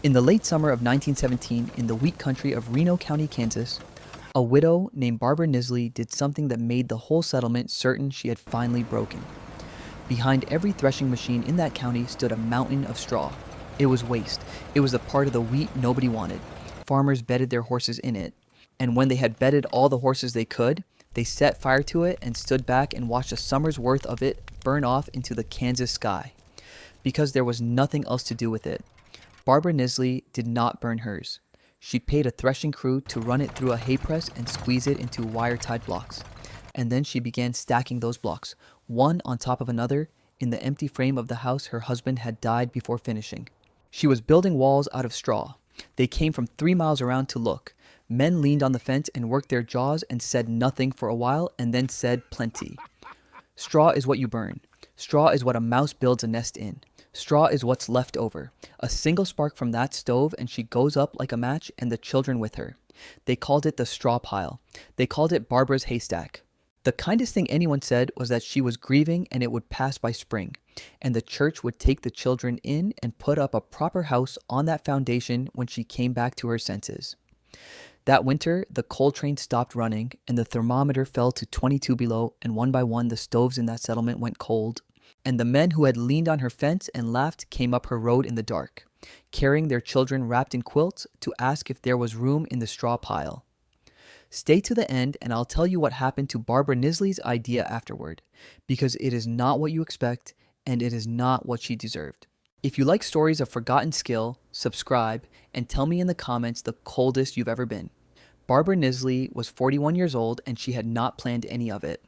In the late summer of 1917, in the wheat country of Reno County, Kansas, a widow named Barbara Nisley did something that made the whole settlement certain she had finally broken. Behind every threshing machine in that county stood a mountain of straw. It was waste. It was the part of the wheat nobody wanted. Farmers bedded their horses in it. And when they had bedded all the horses they could, they set fire to it and stood back and watched a summer's worth of it burn off into the Kansas sky. Because there was nothing else to do with it. Barbara Nisley did not burn hers. She paid a threshing crew to run it through a hay press and squeeze it into wire-tied blocks. And then she began stacking those blocks, one on top of another, in the empty frame of the house her husband had died before finishing. She was building walls out of straw. They came from 3 miles around to look. Men leaned on the fence and worked their jaws and said nothing for a while and then said plenty. Straw is what you burn. Straw is what a mouse builds a nest in. Straw is what's left over. A single spark from that stove and she goes up like a match and the children with her. They called it the straw pile. They called it Barbara's haystack. The kindest thing anyone said was that she was grieving and it would pass by spring, and the church would take the children in and put up a proper house on that foundation when she came back to her senses. That winter, the coal train stopped running and the thermometer fell to 22 below, and one by one the stoves in that settlement went cold. And the men who had leaned on her fence and laughed came up her road in the dark, carrying their children wrapped in quilts to ask if there was room in the straw pile. Stay to the end and I'll tell you what happened to Barbara Nisley's idea afterward, because it is not what you expect and it is not what she deserved. If you like stories of forgotten skill, subscribe and tell me in the comments the coldest you've ever been. Barbara Nisley was 41 years old and she had not planned any of it.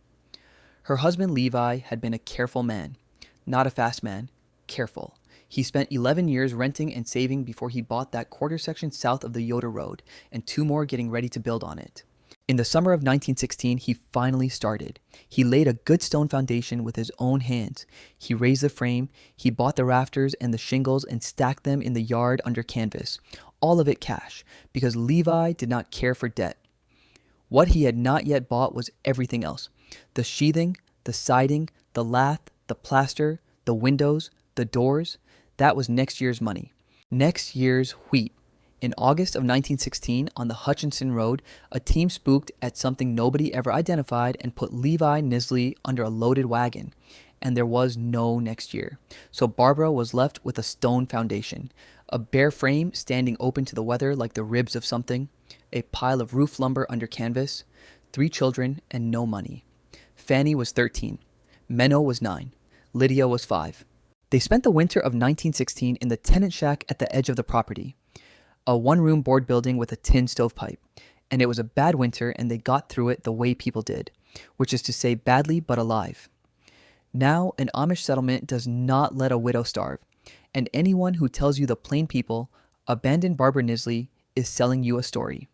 Her husband Levi had been a careful man. Not a fast man, careful. He spent 11 years renting and saving before he bought that quarter section south of the Yoder Road, and 2 more getting ready to build on it. In the summer of 1916, he finally started. He laid a good stone foundation with his own hands. He raised the frame, he bought the rafters and the shingles and stacked them in the yard under canvas. All of it cash, because Levi did not care for debt. What he had not yet bought was everything else. The sheathing, the siding, the lath, the plaster, the windows, the doors. That was next year's money. Next year's wheat. In August of 1916, on the Hutchinson Road, a team spooked at something nobody ever identified and put Levi Nisley under a loaded wagon. And there was no next year. So Barbara was left with a stone foundation, a bare frame standing open to the weather like the ribs of something, a pile of roof lumber under canvas, 3 children, and no money. Fanny was 13. Menno was 9. Lydia was 5. They spent the winter of 1916 in the tenant shack at the edge of the property, a 1-room board building with a tin stovepipe. And it was a bad winter and they got through it the way people did, which is to say badly but alive. Now, an Amish settlement does not let a widow starve, and anyone who tells you the plain people abandoned Barbara Nisley is selling you a story.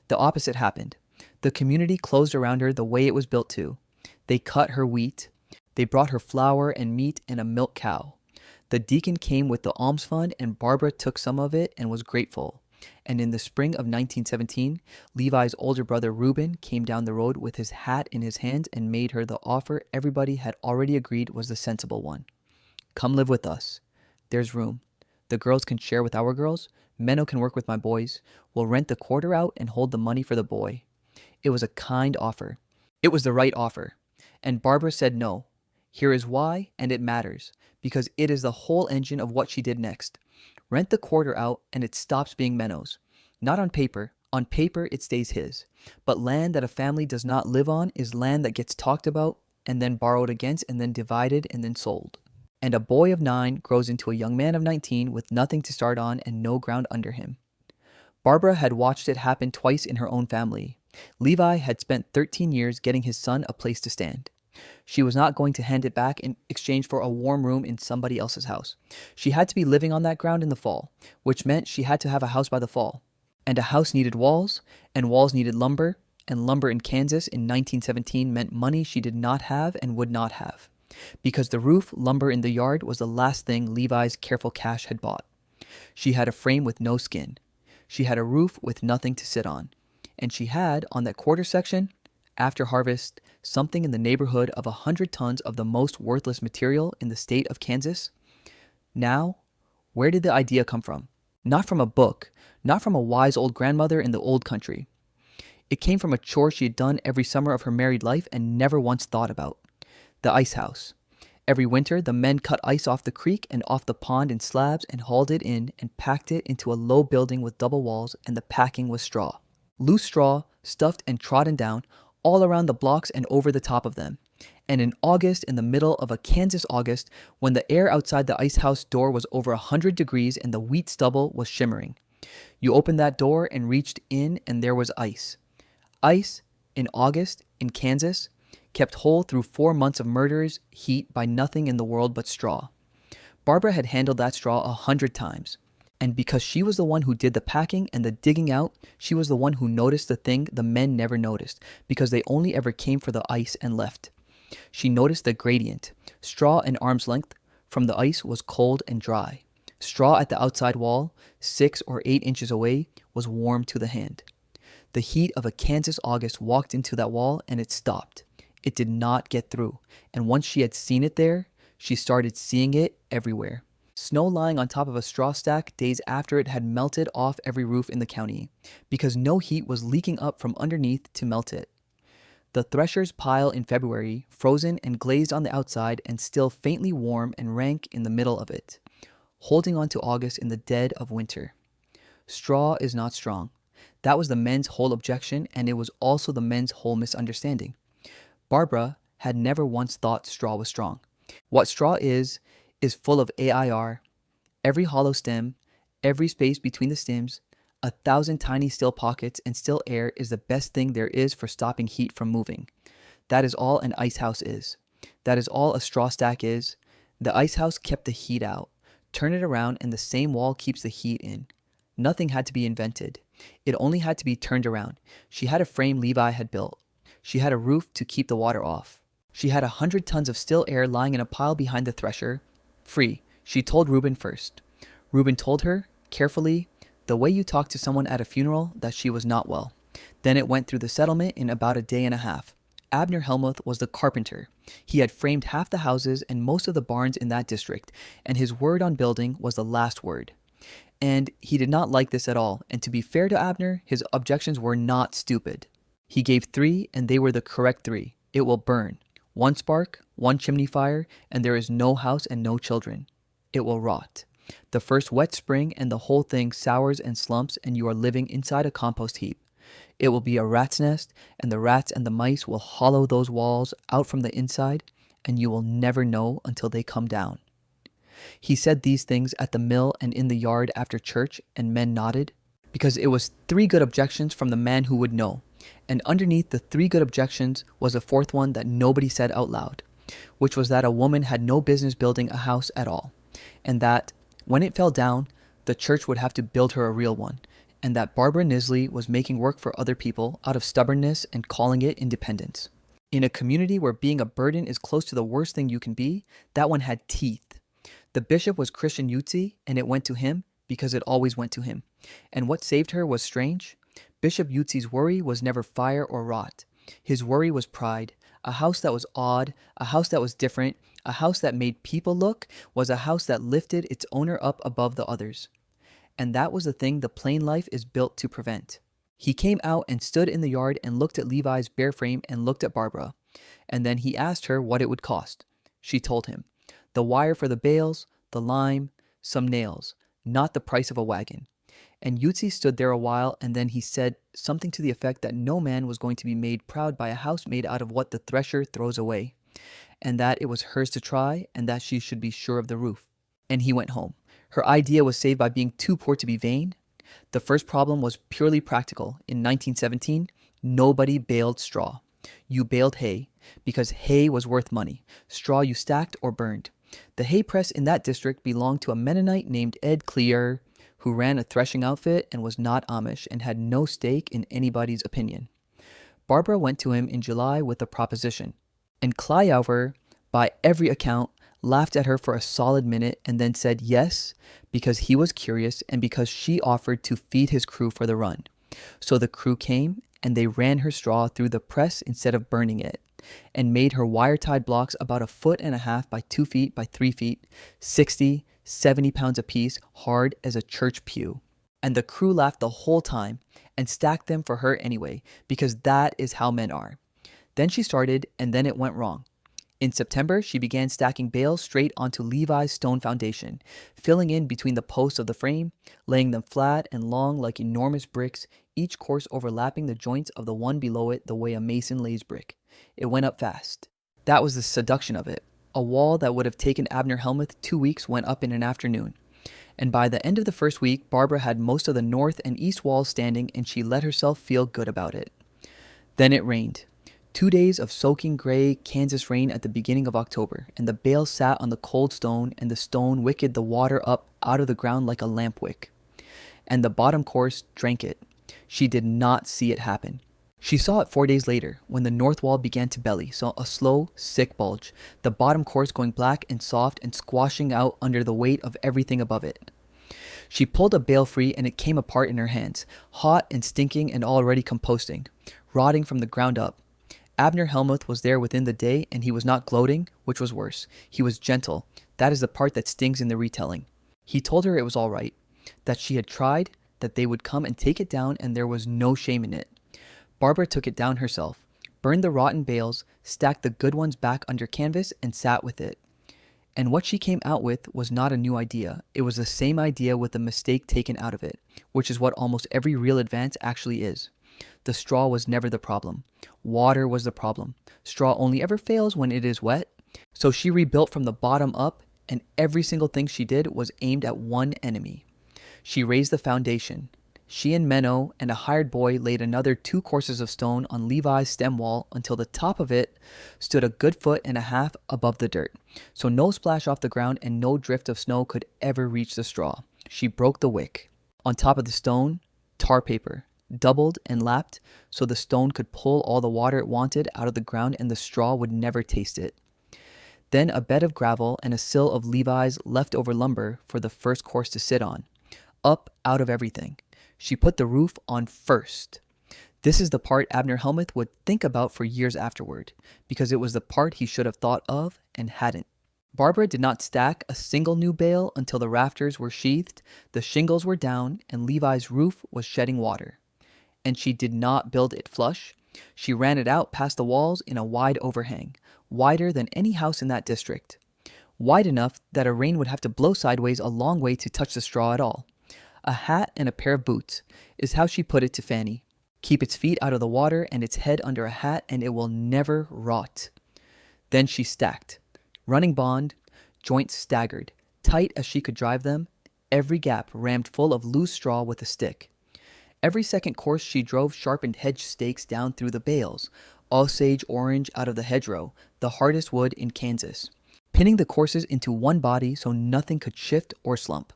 The opposite happened. The community closed around her the way it was built to. They cut her wheat. They brought her flour and meat and a milk cow. The deacon came with the alms fund and Barbara took some of it and was grateful. And in the spring of 1917, Levi's older brother Reuben came down the road with his hat in his hand and made her the offer everybody had already agreed was the sensible one. Come live with us. There's room. The girls can share with our girls. Menno can work with my boys. We'll rent the quarter out and hold the money for the boy. It was a kind offer. It was the right offer. And Barbara said no. Here is why, and it matters, because it is the whole engine of what she did next. Rent the quarter out and it stops being Menno's. Not on paper. On paper, it stays his. But land that a family does not live on is land that gets talked about and then borrowed against and then divided and then sold. And a boy of 9 grows into a young man of 19 with nothing to start on and no ground under him. Barbara had watched it happen twice in her own family. Levi had spent 13 years getting his son a place to stand. She was not going to hand it back in exchange for a warm room in somebody else's house. She had to be living on that ground in the fall, which meant she had to have a house by the fall. And a house needed walls, and walls needed lumber, and lumber in Kansas in 1917 meant money she did not have and would not have. Because the roof, lumber in the yard was the last thing Levi's careful cash had bought. She had a frame with no skin. She had a roof with nothing to sit on. And she had, on that quarter section, after harvest, something in the neighborhood of 100 tons of the most worthless material in the state of Kansas. Now, where did the idea come from? Not from a book, not from a wise old grandmother in the old country. It came from a chore she had done every summer of her married life and never once thought about. The ice house. Every winter, the men cut ice off the creek and off the pond in slabs and hauled it in and packed it into a low building with double walls, and the packing was straw. Loose straw, stuffed and trodden down, all around the blocks and over the top of them. And in August, in the middle of a Kansas August, when the air outside the ice house door was over 100 degrees and the wheat stubble was shimmering, you opened that door and reached in and there was ice. Ice, in August, in Kansas, kept whole through 4 months of murderous heat by nothing in the world but straw. Barbara had handled that straw 100 times. And because she was the one who did the packing and the digging out, she was the one who noticed the thing the men never noticed, because they only ever came for the ice and left. She noticed the gradient. Straw an arm's length from the ice was cold and dry. Straw at the outside wall, 6 or 8 inches away, was warm to the hand. The heat of a Kansas August walked into that wall and it stopped. It did not get through, and once she had seen it there, she started seeing it everywhere. Snow lying on top of a straw stack days after it had melted off every roof in the county, because no heat was leaking up from underneath to melt it. The thresher's pile in February, frozen and glazed on the outside and still faintly warm and rank in the middle of it, holding on to August in the dead of winter. Straw is not strong. That was the men's whole objection, and it was also the men's whole misunderstanding. Barbara had never once thought straw was strong. What straw is full of AIR, every hollow stem, every space between the stems, 1,000 tiny still pockets, and still air is the best thing there is for stopping heat from moving. That is all an ice house is. That is all a straw stack is. The ice house kept the heat out. Turn it around and the same wall keeps the heat in. Nothing had to be invented. It only had to be turned around. She had a frame Levi had built. She had a roof to keep the water off. She had 100 tons of still air lying in a pile behind the thresher. Free. She told Reuben first. Reuben told her, carefully, the way you talk to someone at a funeral, that she was not well. Then it went through the settlement in about a day and a half. Abner Helmuth was the carpenter. He had framed half the houses and most of the barns in that district, and his word on building was the last word. And he did not like this at all, and to be fair to Abner, his objections were not stupid. He gave 3, and they were the correct 3. It will burn. 1 spark, 1 chimney fire, and there is no house and no children. It will rot. The first wet spring and the whole thing sours and slumps, and you are living inside a compost heap. It will be a rat's nest, and the rats and the mice will hollow those walls out from the inside, and you will never know until they come down. He said these things at the mill and in the yard after church, and men nodded, because it was 3 good objections from the man who would know. And underneath the 3 good objections was a 4th one that nobody said out loud, which was that a woman had no business building a house at all, and that, when it fell down, the church would have to build her a real one, and that Barbara Nisley was making work for other people out of stubbornness and calling it independence. In a community where being a burden is close to the worst thing you can be, that one had teeth. The bishop was Christian Yutzi, and it went to him because it always went to him. And what saved her was strange. Bishop Yutzi's worry was never fire or rot. His worry was pride. A house that was odd, a house that was different, a house that made people look, was a house that lifted its owner up above the others. And that was the thing the plain life is built to prevent. He came out and stood in the yard and looked at Levi's bare frame and looked at Barbara. And then he asked her what it would cost. She told him. The wire for the bales, the lime, some nails, not the price of a wagon. And Yutzi stood there a while, and then he said something to the effect that no man was going to be made proud by a house made out of what the thresher throws away, and that it was hers to try, and that she should be sure of the roof. And he went home. Her idea was saved by being too poor to be vain. The first problem was purely practical. In 1917, nobody baled straw. You baled hay, because hay was worth money. Straw you stacked or burned. The hay press in that district belonged to a Mennonite named Ed Clear, who ran a threshing outfit and was not Amish and had no stake in anybody's opinion. Barbara went to him in July with a proposition, and Clyover, by every account, laughed at her for a solid minute and then said yes, because he was curious and because she offered to feed his crew for the run. So the crew came, and they ran her straw through the press instead of burning it, and made her wire-tied blocks about 1.5 feet by 2 feet by 3 feet, 60, 70 pounds apiece, hard as a church pew. And the crew laughed the whole time and stacked them for her anyway, because that is how men are. Then she started, and then it went wrong. In September, she began stacking bales straight onto Levi's stone foundation, filling in between the posts of the frame, laying them flat and long like enormous bricks, each course overlapping the joints of the one below it the way a mason lays brick. It went up fast. That was the seduction of it. A wall that would have taken Abner Helmuth 2 weeks went up in an afternoon. And by the end of the first week, Barbara had most of the north and east walls standing, and she let herself feel good about it. Then it rained. 2 days of soaking gray Kansas rain at the beginning of October, and the bale sat on the cold stone, and the stone wicked the water up out of the ground like a lamp wick. And the bottom course drank it. She did not see it happen. She saw it 4 days later, when the north wall began to belly, saw a slow, sick bulge, the bottom course going black and soft and squashing out under the weight of everything above it. She pulled a bale free, and it came apart in her hands, hot and stinking and already composting, rotting from the ground up. Abner Helmuth was there within the day, and he was not gloating, which was worse. He was gentle. That is the part that stings in the retelling. He told her it was all right, that she had tried, that they would come and take it down, and there was no shame in it. Barbara took it down herself, burned the rotten bales, stacked the good ones back under canvas, and sat with it. And what she came out with was not a new idea. It was the same idea with the mistake taken out of it, which is what almost every real advance actually is. The straw was never the problem. Water was the problem. Straw only ever fails when it is wet. So she rebuilt from the bottom up, and every single thing she did was aimed at one enemy. She raised the foundation. She and Menno and a hired boy laid another 2 courses of stone on Levi's stem wall until the top of it stood a good 1.5 feet above the dirt, so no splash off the ground and no drift of snow could ever reach the straw. She broke the wick. On top of the stone, tar paper, doubled and lapped so the stone could pull all the water it wanted out of the ground and the straw would never taste it. Then a bed of gravel and a sill of Levi's leftover lumber for the first course to sit on. Up out of everything. She put the roof on first. This is the part Abner Helmuth would think about for years afterward, because it was the part he should have thought of and hadn't. Barbara did not stack a single new bale until the rafters were sheathed, the shingles were down, and Levi's roof was shedding water. And she did not build it flush. She ran it out past the walls in a wide overhang, wider than any house in that district. Wide enough that a rain would have to blow sideways a long way to touch the straw at all. A hat and a pair of boots is how she put it to Fanny. Keep its feet out of the water and its head under a hat, and it will never rot. Then she stacked. Running bond, joints staggered, tight as she could drive them, every gap rammed full of loose straw with a stick. Every second course she drove sharpened hedge stakes down through the bales, Osage orange out of the hedgerow, the hardest wood in Kansas, pinning the courses into one body so nothing could shift or slump.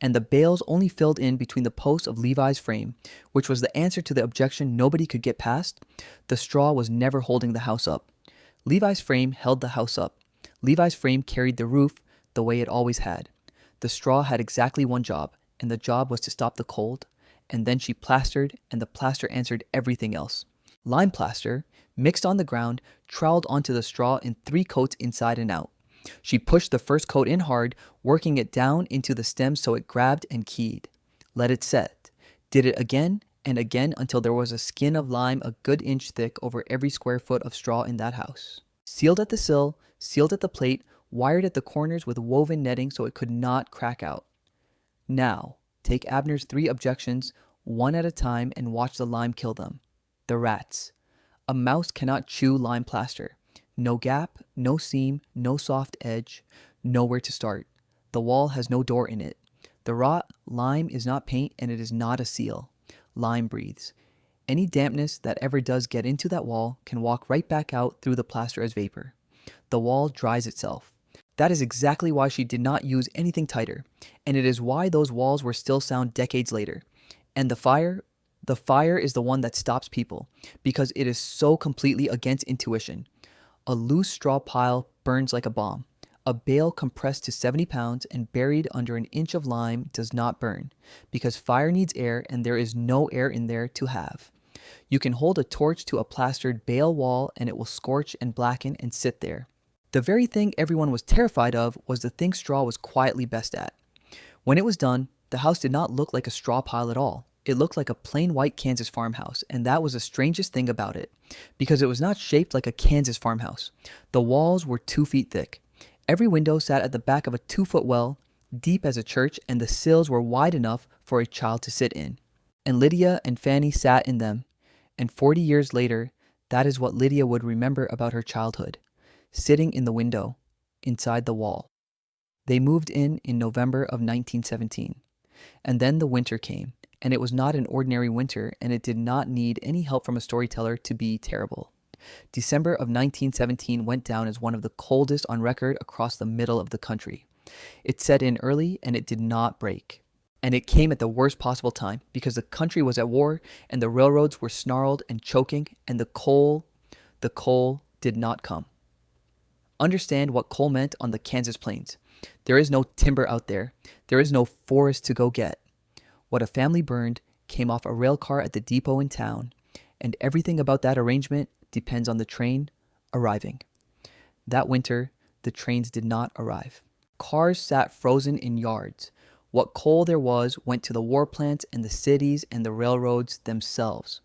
And the bales only filled in between the posts of Levi's frame, which was the answer to the objection nobody could get past. The straw was never holding the house up. Levi's frame held the house up. Levi's frame carried the roof the way it always had. The straw had exactly one job, and the job was to stop the cold. And then she plastered, and the plaster answered everything else. Lime plaster, mixed on the ground, troweled onto the straw in 3 coats inside and out. She pushed the first coat in hard, working it down into the stem so it grabbed and keyed. Let it set. Did it again and again until there was a skin of lime a good inch thick over every square foot of straw in that house. Sealed at the sill, sealed at the plate, wired at the corners with woven netting so it could not crack out. Now, take Abner's 3 objections, one at a time, and watch the lime kill them. The rats. A mouse cannot chew lime plaster. No gap, no seam, no soft edge, nowhere to start. The wall has no door in it. The rot, lime is not paint and it is not a seal. Lime breathes. Any dampness that ever does get into that wall can walk right back out through the plaster as vapor. The wall dries itself. That is exactly why she did not use anything tighter, and it is why those walls were still sound decades later. And the fire is the one that stops people, because it is so completely against intuition. A loose straw pile burns like a bomb. A bale compressed to 70 pounds and buried under an inch of lime does not burn, because fire needs air and there is no air in there to have. You can hold a torch to a plastered bale wall and it will scorch and blacken and sit there. The very thing everyone was terrified of was the thing straw was quietly best at. When it was done, the house did not look like a straw pile at all. It looked like a plain white Kansas farmhouse, and that was the strangest thing about it, because it was not shaped like a Kansas farmhouse. The walls were 2 feet thick. Every window sat at the back of a 2-foot well, deep as a church, and the sills were wide enough for a child to sit in. And Lydia and Fanny sat in them, and 40 years later, that is what Lydia would remember about her childhood, sitting in the window, inside the wall. They moved in November of 1917, and then the winter came, and it was not an ordinary winter, and it did not need any help from a storyteller to be terrible. December of 1917 went down as one of the coldest on record across the middle of the country. It set in early, and it did not break. And it came at the worst possible time, because the country was at war, and the railroads were snarled and choking, and the coal did not come. Understand what coal meant on the Kansas plains. There is no timber out there. There is no forest to go get. What a family burned came off a rail car at the depot in town, and everything about that arrangement depends on the train arriving. That winter, the trains did not arrive. Cars sat frozen in yards. What coal there was went to the war plants and the cities and the railroads themselves.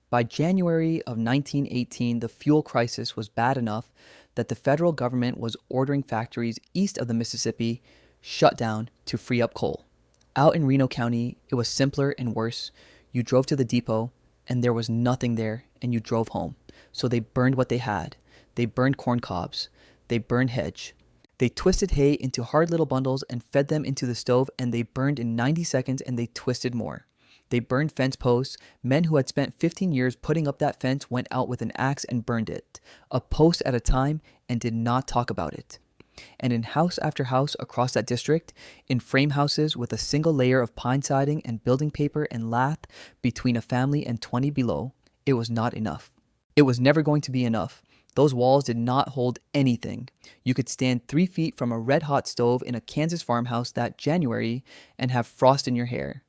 By January of 1918, the fuel crisis was bad enough that the federal government was ordering factories east of the Mississippi shut down to free up coal. Out in Reno County, it was simpler and worse. You drove to the depot, and there was nothing there, and you drove home. So they burned what they had. They burned corn cobs. They burned hedge. They twisted hay into hard little bundles and fed them into the stove, and they burned in 90 seconds, and they twisted more. They burned fence posts. Men who had spent 15 years putting up that fence went out with an axe and burned it, a post at a time, and did not talk about it. And in house after house across that district, in frame houses with a single layer of pine siding and building paper and lath between a family and 20 below, it was not enough. It was never going to be enough. Those walls did not hold anything. You could stand 3 feet from a red-hot stove in a Kansas farmhouse that January and have frost in your hair.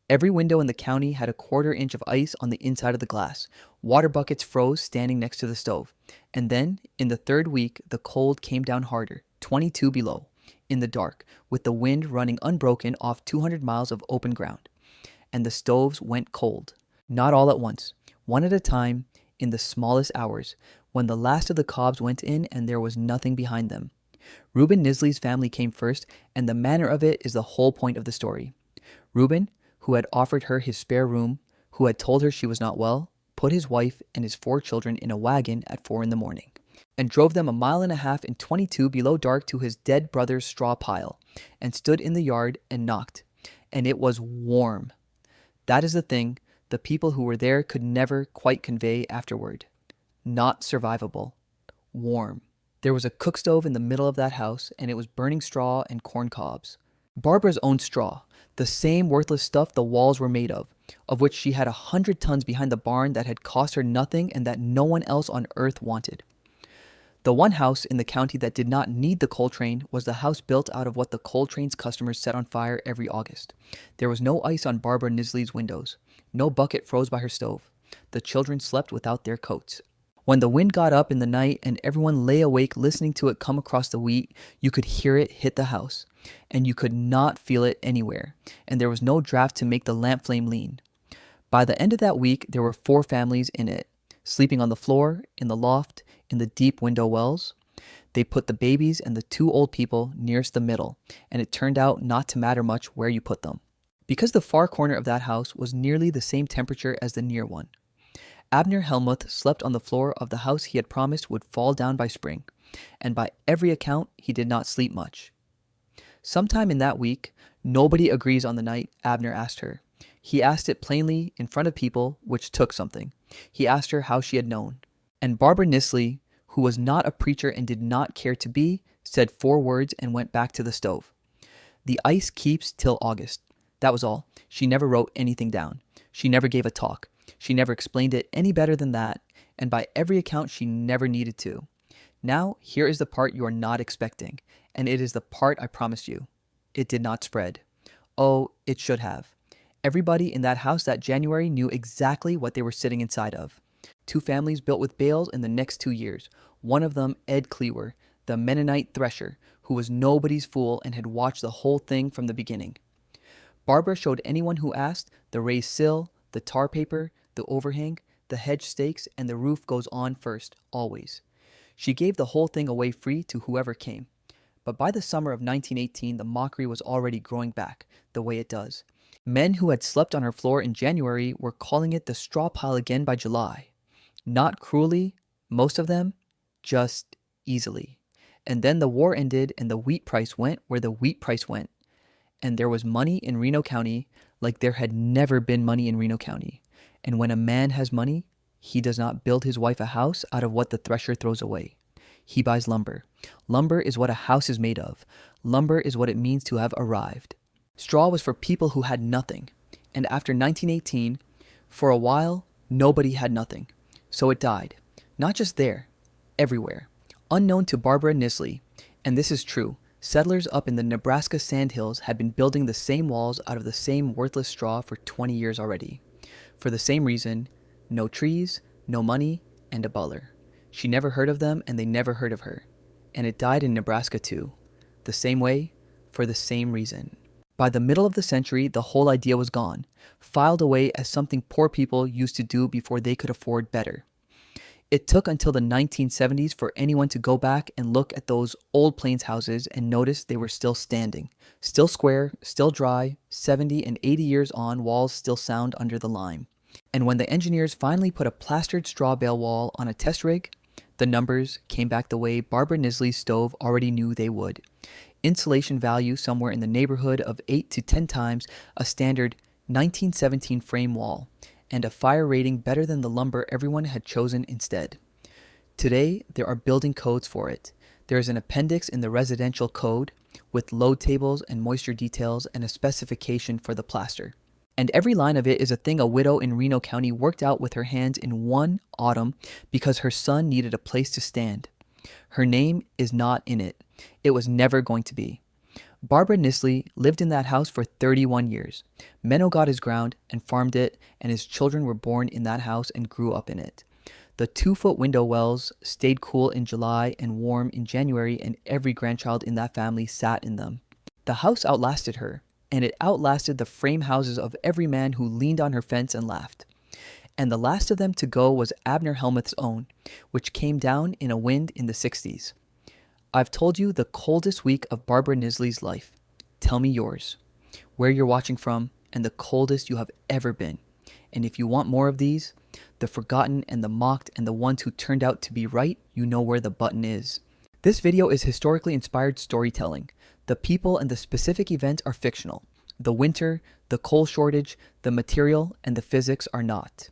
Every window in the county had a 1/4 inch of ice on the inside of the glass. Water buckets froze standing next to the stove. And then, in the 3rd week, the cold came down harder, 22 below, in the dark, with the wind running unbroken off 200 miles of open ground. And the stoves went cold. Not all at once, one at a time, in the smallest hours, when the last of the cobs went in and there was nothing behind them. Reuben Nisley's family came first, and the manner of it is the whole point of the story. Reuben, who had offered her his spare room, who had told her she was not well, put his wife and his 4 children in a wagon at 4 in the morning, and drove them 1.5 miles in 22 below dark to his dead brother's straw pile, and stood in the yard and knocked. And it was warm. That is the thing the people who were there could never quite convey afterward. Not survivable. Warm. There was a cook stove in the middle of that house, and it was burning straw and corn cobs. Barbara's own straw, the same worthless stuff the walls were made of which she had 100 tons behind the barn that had cost her nothing and that no one else on earth wanted. The one house in the county that did not need the coal train was the house built out of what the coal train's customers set on fire every August. There was no ice on Barbara Nisley's windows. No bucket froze by her stove. The children slept without their coats. When the wind got up in the night and everyone lay awake listening to it come across the wheat, you could hear it hit the house, and you could not feel it anywhere, and there was no draft to make the lamp flame lean. By the end of that week, there were 4 families in it, sleeping on the floor, in the loft, in the deep window wells. They put the babies and the 2 old people nearest the middle, and it turned out not to matter much where you put them, because the far corner of that house was nearly the same temperature as the near one. Abner Helmuth slept on the floor of the house he had promised would fall down by spring, and by every account, he did not sleep much. Sometime in that week, nobody agrees on the night, Abner asked her. He asked it plainly in front of people, which took something. He asked her how she had known. And Barbara Nisley, who was not a preacher and did not care to be, said 4 words and went back to the stove. The ice keeps till August. That was all. She never wrote anything down. She never gave a talk. She never explained it any better than that, and by every account she never needed to. Now, here is the part you are not expecting, and it is the part I promised you. It did not spread. Oh, it should have. Everybody in that house that January knew exactly what they were sitting inside of. 2 families built with bales in the next 2 years. One of them, Ed Cleaver, the Mennonite thresher, who was nobody's fool and had watched the whole thing from the beginning. Barbara showed anyone who asked the raised sill, the tar paper, the overhang, the hedge stakes, and the roof goes on first, always. She gave the whole thing away free to whoever came. But by the summer of 1918, the mockery was already growing back, the way it does. Men who had slept on her floor in January were calling it the straw pile again by July. Not cruelly, most of them, just easily. And then the war ended and the wheat price went where the wheat price went. And there was money in Reno County like there had never been money in Reno County. And when a man has money, he does not build his wife a house out of what the thresher throws away. He buys lumber. Lumber is what a house is made of. Lumber is what it means to have arrived. Straw was for people who had nothing. And after 1918, for a while, nobody had nothing. So it died. Not just there, everywhere. Unknown to Barbara Nisley, and this is true, settlers up in the Nebraska sandhills had been building the same walls out of the same worthless straw for 20 years already. For the same reason, no trees, no money, and a butler. She never heard of them and they never heard of her. And it died in Nebraska too. The same way, for the same reason. By the middle of the century, the whole idea was gone, filed away as something poor people used to do before they could afford better. It took until the 1970s for anyone to go back and look at those old Plains houses and notice they were still standing, still square, still dry, 70 and 80 years on, walls still sound under the lime. And when the engineers finally put a plastered straw bale wall on a test rig, the numbers came back the way Barbara Nisley's stove already knew they would. Insulation value somewhere in the neighborhood of 8 to 10 times a standard 1917 frame wall, and a fire rating better than the lumber everyone had chosen instead. Today, there are building codes for it. There is an appendix in the residential code with load tables and moisture details and a specification for the plaster. And every line of it is a thing a widow in Reno County worked out with her hands in one autumn because her son needed a place to stand. Her name is not in it. It was never going to be. Barbara Nisley lived in that house for 31 years. Menno got his ground and farmed it, and his children were born in that house and grew up in it. The 2-foot window wells stayed cool in July and warm in January, and every grandchild in that family sat in them. The house outlasted her, and it outlasted the frame houses of every man who leaned on her fence and laughed. And the last of them to go was Abner Helmuth's own, which came down in a wind in the 60s. I've told you the coldest week of Barbara Nisley's life. Tell me yours, where you're watching from, and the coldest you have ever been. And if you want more of these, the forgotten and the mocked and the ones who turned out to be right, you know where the button is. This video is historically inspired storytelling. The people and the specific event are fictional. The winter, the coal shortage, the material, and the physics are not.